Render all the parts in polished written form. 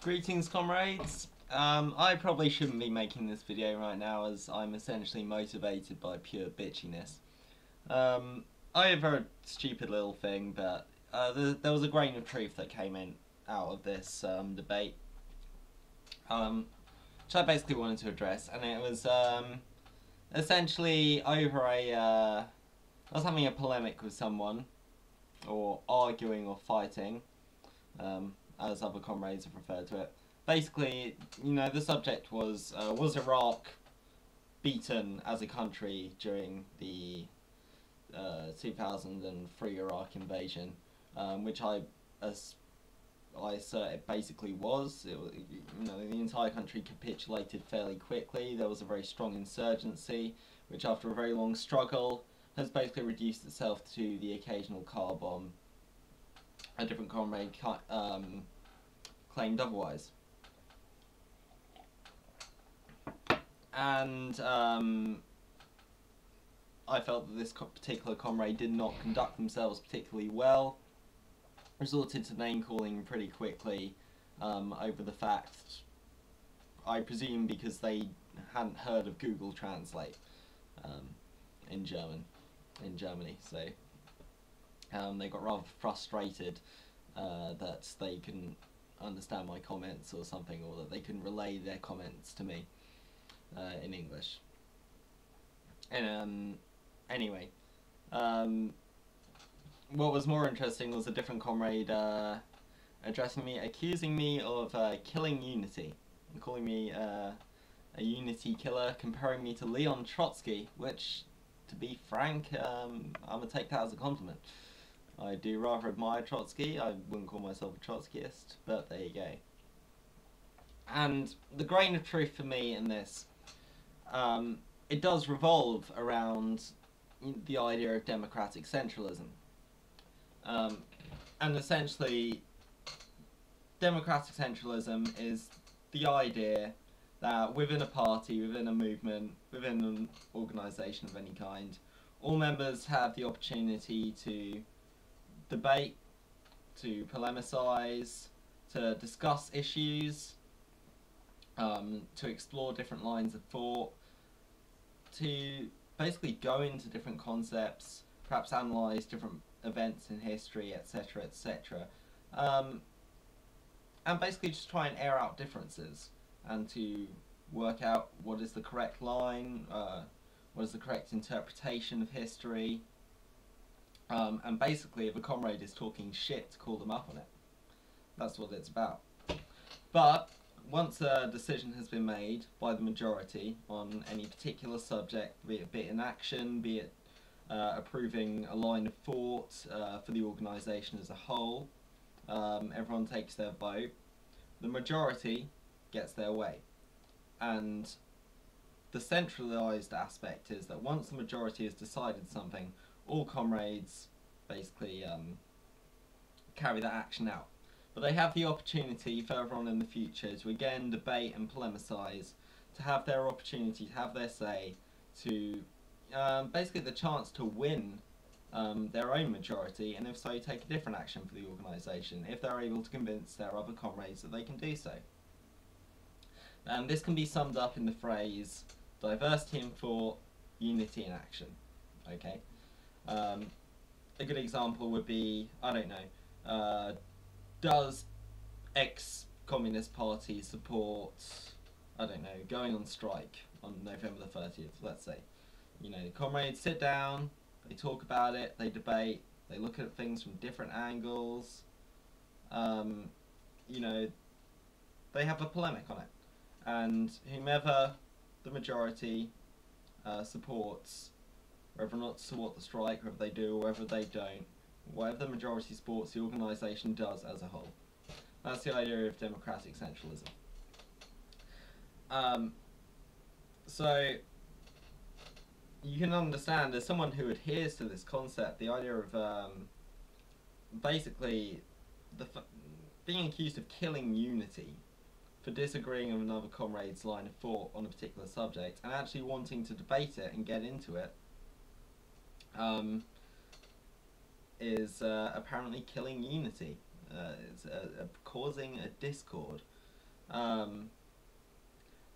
Greetings, comrades. I probably shouldn't be making this video right now as I'm essentially motivated by pure bitchiness. I have a stupid little thing, but there was a grain of truth that came out of this debate, which I basically wanted to address, and it was essentially over I was having a polemic with someone, or arguing or fighting, as other comrades have referred to it. Basically, the subject was Iraq beaten as a country during the 2003 Iraq invasion, which I assert it basically was. The entire country capitulated fairly quickly. There was a very strong insurgency, which after a very long struggle has basically reduced itself to the occasional car bomb. A different comrade claimed otherwise. And I felt that this particular comrade did not conduct themselves particularly well, resorted to name calling pretty quickly over the fact, I presume because they hadn't heard of Google Translate in Germany, so they got rather frustrated that they couldn't understand my comments or something, or that they couldn't relay their comments to me in English. And anyway, what was more interesting was a different comrade addressing me, accusing me of killing unity, and calling me a unity killer, comparing me to Leon Trotsky, which, to be frank, I'm going to take that as a compliment. I do rather admire Trotsky. I wouldn't call myself a Trotskyist, but there you go. And the grain of truth for me in this, it does revolve around the idea of democratic centralism. And essentially, democratic centralism is the idea that within a party, within a movement, within an organisation of any kind, all members have the opportunity to debate, to polemicise, to discuss issues, to explore different lines of thought, to basically go into different concepts, perhaps analyse different events in history, etc., etc., and basically just try and air out differences, and to work out what is the correct line, what is the correct interpretation of history, and basically if a comrade is talking shit, to call them up on it. That's what it's about. But once a decision has been made by the majority on any particular subject, be it an action, be it approving a line of thought for the organisation as a whole, everyone takes their vote, the majority gets their way. And the centralised aspect is that once the majority has decided something, all comrades basically carry that action out. But they have the opportunity further on in the future to again debate and polemicise, to have their opportunity, to have their say, to basically the chance to win their own majority, and if so, take a different action for the organisation, if they're able to convince their other comrades that they can do so. And this can be summed up in the phrase, diversity in thought, unity in action. Okay? A good example would be, I don't know, does ex-Communist Party support, I don't know, going on strike on November the 30th, let's say. Comrades sit down, they talk about it, they debate, they look at things from different angles, they have a polemic on it. And whomever the majority supports, whether or not to support the strike, whether they do or whether they don't, whatever the majority supports, the organisation does as a whole. That's the idea of democratic centralism. So you can understand, as someone who adheres to this concept, the idea of basically being accused of killing unity for disagreeing with another comrade's line of thought on a particular subject, and actually wanting to debate it and get into it, is apparently killing unity. It's causing a discord And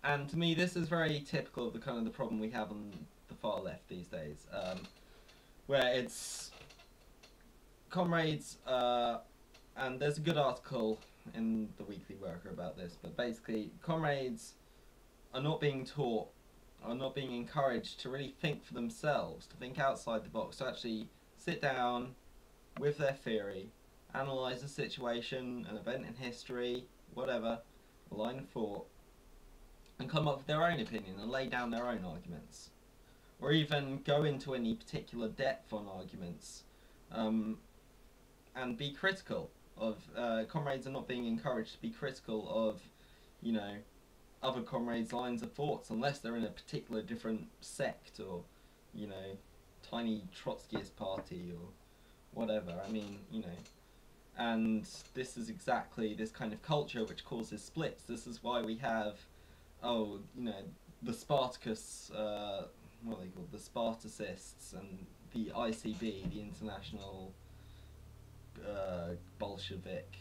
to me, this is very typical of the kind of the problem we have on the far left these days, where it's comrades, and there's a good article in the Weekly Worker about this, but basically, comrades are not being taught, are not being encouraged to really think for themselves, to think outside the box, to actually sit down with their theory, analyse a situation, an event in history, whatever, a line of thought, and come up with their own opinion and lay down their own arguments, or even go into any particular depth on arguments, and be critical of, comrades are not being encouraged to be critical of, you know, other comrades' lines of thoughts, unless they're in a particular different sect, or, you know, tiny Trotskyist party, or whatever. I mean, you know, and this is exactly this kind of culture which causes splits. This is why we have, oh, you know, the Spartacus, what are they called, the Spartacists, and the ICB, the International Bolshevik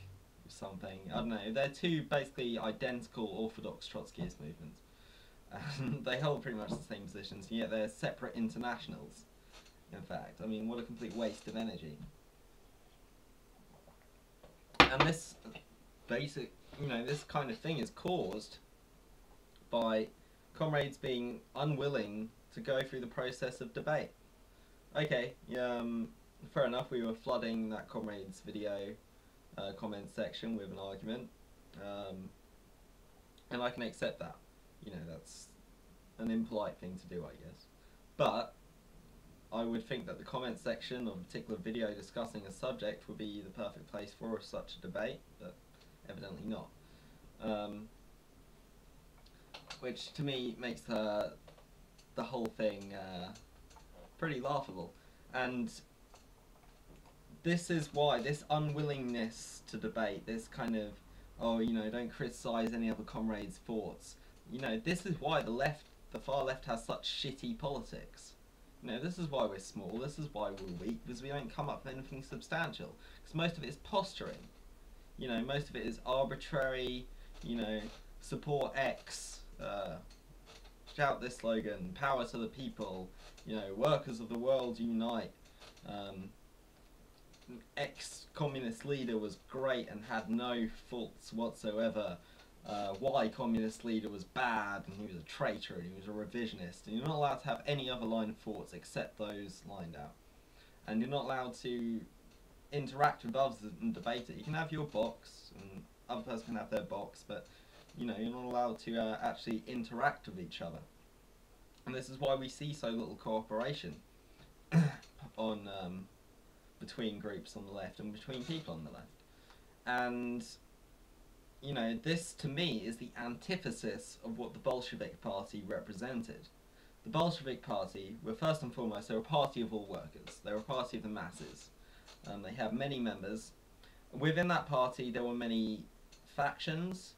something. I don't know. They're two basically identical orthodox Trotskyist movements. And they hold pretty much the same positions, and yet they're separate internationals, in fact. I mean, what a complete waste of energy. And this basic, you know, this kind of thing is caused by comrades being unwilling to go through the process of debate. Okay, fair enough, we were flooding that comrade's video comment section with an argument, and I can accept that. You know, that's an impolite thing to do, I guess. But I would think that the comment section of a particular video discussing a subject would be the perfect place for such a debate, but evidently not. Which to me makes the whole thing pretty laughable. And this is why, this unwillingness to debate, this kind of, oh, you know, don't criticise any other comrade's thoughts, you know, this is why the far left has such shitty politics. You know, this is why we're small, this is why we're weak, because we don't come up with anything substantial. Because most of it is posturing. You know, most of it is arbitrary, you know, support X, shout this slogan, power to the people, you know, workers of the world unite, ex-communist leader was great and had no faults whatsoever, Y communist leader was bad and he was a traitor and he was a revisionist, and you're not allowed to have any other line of thoughts except those lined out. And you're not allowed to interact with others and debate it. You can have your box, and other person can have their box, but you know, you're not allowed to actually interact with each other. And this is why we see so little cooperation on between groups on the left and between people on the left. And you know, this to me is the antithesis of what the Bolshevik Party represented. The Bolshevik Party were first and foremost, they were a party of all workers. They were a party of the masses. They had many members. Within that party there were many factions.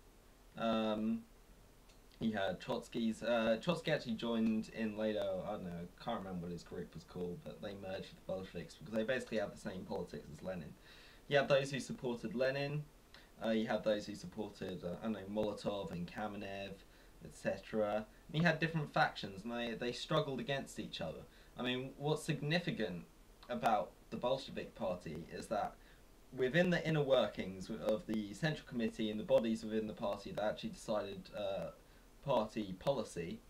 You had Trotsky's, Trotsky actually joined in later, I don't know, I can't remember what his group was called, but they merged with the Bolsheviks because they basically had the same politics as Lenin. You had those who supported Lenin, you had those who supported, I don't know, Molotov and Kamenev, etc. And you had different factions, and they struggled against each other. I mean, what's significant about the Bolshevik Party is that within the inner workings of the Central Committee and the bodies within the party that actually decided party policy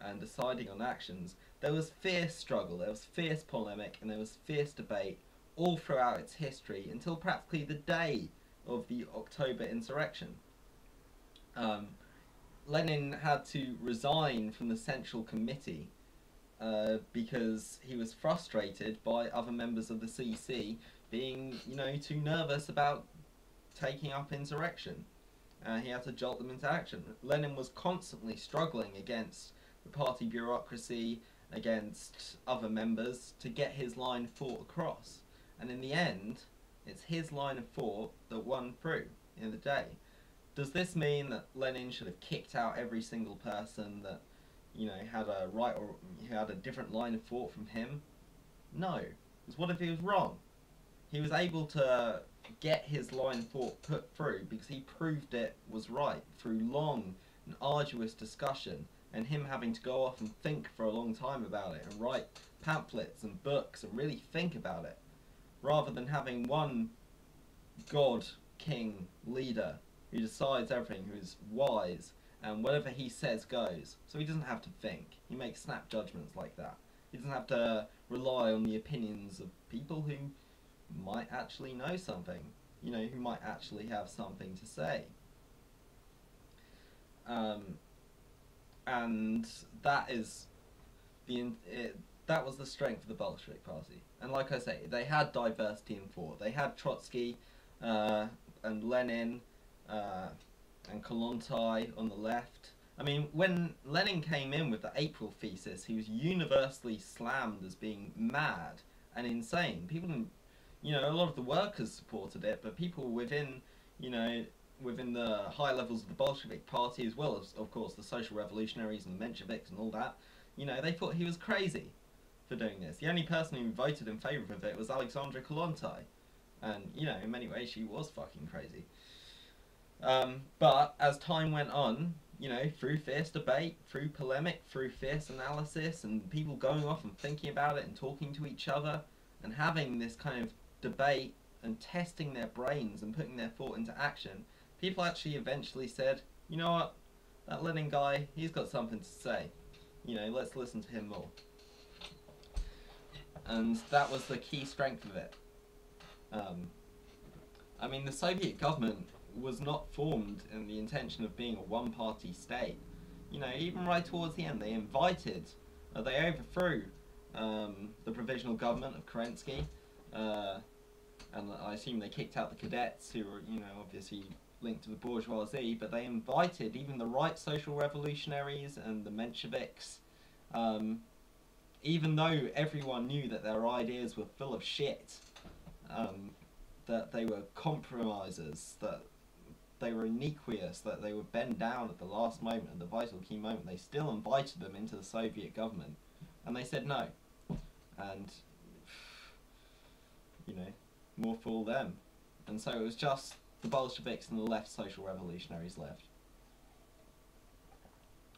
and deciding on actions, there was fierce struggle, there was fierce polemic, and there was fierce debate all throughout its history until practically the day of the October insurrection. Lenin had to resign from the Central Committee because he was frustrated by other members of the CC being, you know, too nervous about taking up insurrection. He had to jolt them into action. Lenin was constantly struggling against the party bureaucracy, against other members, to get his line of thought across. And in the end, it's his line of thought that won through in the day. Does this mean that Lenin should have kicked out every single person that, you know, had a right or had a different line of thought from him? No. Because what if he was wrong? he was able to get his line of thought put through because he proved it was right through long and arduous discussion, and him having to go off and think for a long time about it and write pamphlets and books and really think about it, rather than having one god king leader who decides everything, who is wise, and whatever he says goes. So he doesn't have to think. He makes snap judgments like that. He doesn't have to rely on the opinions of people who might actually know something, you know, who might actually have something to say. And that is that was the strength of the Bolshevik Party. And like I say, they had diversity in thought. They had Trotsky and Lenin and Kollontai on the left. I mean, when Lenin came in with the April thesis, he was universally slammed as being mad and insane. People didn't, you know, a lot of the workers supported it, but people within, you know, within the high levels of the Bolshevik Party, as well as, of course, the social revolutionaries and the Mensheviks and all that, you know, they thought he was crazy for doing this. The only person who voted in favour of it was Alexandra Kollontai. And, you know, in many ways she was fucking crazy. But as time went on, you know, through fierce debate, through polemic, through fierce analysis, and people going off and thinking about it and talking to each other and having this kind of debate and testing their brains and putting their thought into action, people actually eventually said, you know what, that Lenin guy, he's got something to say. You know, let's listen to him more. And that was the key strength of it. I mean, the Soviet government was not formed in the intention of being a one-party state. You know, even right towards the end, they they overthrew the provisional government of Kerensky, and I assume they kicked out the cadets who were, you know, obviously linked to the bourgeoisie, but they invited even the right social revolutionaries and the Mensheviks, even though everyone knew that their ideas were full of shit, that they were compromisers, that they were iniquitous, that they would bend down at the last moment, at the vital key moment. They still invited them into the Soviet government, and they said no. And, you know, more fool them. And so it was just the Bolsheviks and the left social revolutionaries left.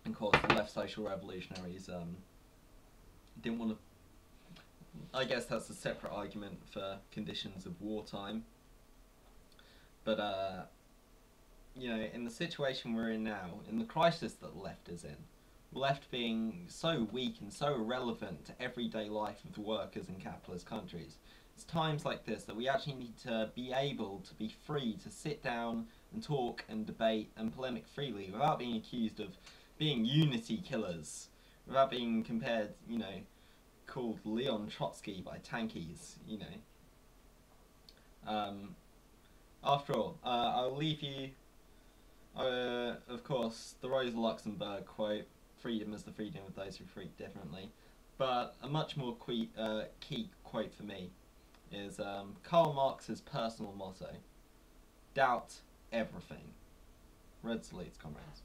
And of course, the left social revolutionaries didn't want to. I guess that's a separate argument for conditions of wartime. But you know, in the situation we're in now, in the crisis that the left is in, the left being so weak and so irrelevant to everyday life of the workers in capitalist countries, it's times like this that we actually need to be able to be free to sit down and talk and debate and polemic freely without being accused of being unity killers, without being compared, you know, called Leon Trotsky by tankies, you know. After all, I'll leave you, of course, the Rosa Luxemburg quote, "Freedom is the freedom of those who think differently." But a much more key quote for me is Karl Marx's personal motto: doubt everything. Red salutes, comrades.